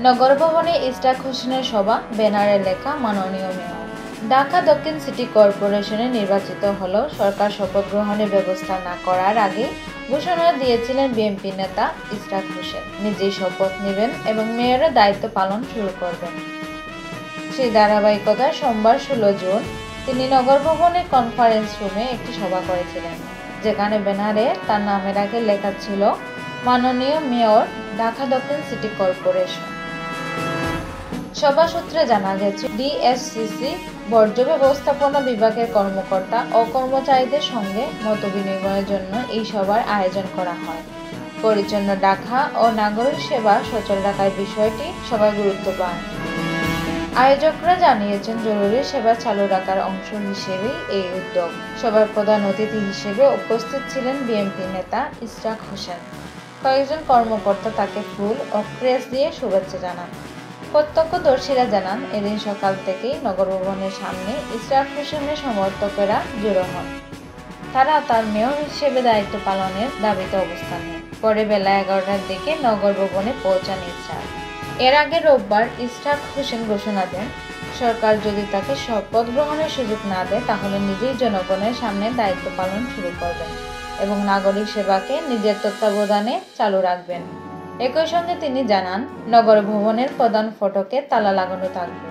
নগর ভবনে ইশরাক হোসেনের সভা, ব্যানারে লেখা মাননীয় মেয়র। ঢাকা দক্ষিণ সিটি কর্পোরেশনে নির্বাচিত হলেও সরকার শপথ গ্রহণের ব্যবস্থা না করার আগে ঘোষণা দিয়েছিলেন বিএনপি নেতা ইশরাক হোসেন নিজেই শপথ নেবেন এবং মেয়রের দায়িত্ব পালন শুরু করবেন। সেই ধারাবাহিকতায় সোমবার 16 জুন তিনি নগর ভবনের কনফারেন্স রুমে একটি সভা করেছিলেন, যেখানে ব্যানারে তার নামের আগে লেখা ছিল মাননীয় মেয়র, ঢাকা দক্ষিণ সিটি কর্পোরেশন। সভা সূত্রে জানা গেছে, ডিএসসিসি বর্জ্য ব্যবস্থাপনা বিভাগের কর্মকর্তা ও কর্মচারীদের সঙ্গে মতবিনিময়ের জন্য এই সভার আয়োজন করা হয়। পরিচ্ছন্ন ঢাকা ও নাগরিক সেবা সচল রাখার বিষয়টি সবাই গুরুত্ব পায়। আয়োজকরা জানিয়েছেন, জরুরি সেবা চালু রাখার অংশ হিসেবেই এই উদ্যোগ। সভার প্রধান অতিথি হিসেবে উপস্থিত ছিলেন বিএনপি নেতা ইশরাক হোসেন। কয়েকজন কর্মকর্তা তাকে ফুল ও ক্রেস্ট দিয়ে শুভেচ্ছা জানান। প্রত্যক্ষদর্শীরা জানান, এদিন সকাল থেকেই নগর ভবনের সামনে ইশরাক হোসেনের সমর্থকেরা জড়ো হন। তারা তার মেয়র হিসেবে দায়িত্ব পালনের দাবিতে অবস্থান নেন। পরে বেলা 11টার দিকে নগর ভবনে পৌঁছান ইশরাক। এর আগে রোববার ইশরাক হোসেন ঘোষণা দেন, সরকার যদি তাকে শপথ গ্রহণের সুযোগ না দেয় তাহলে নিজেই জনগণের সামনে দায়িত্ব পালন শুরু করবেন এবং নাগরিক সেবাকে নিজের তত্ত্বাবধানে চালু রাখবেন। একই সঙ্গে তিনি জানান, নগর ভবনের প্রধান ফটকে তালা লাগানো থাকবে।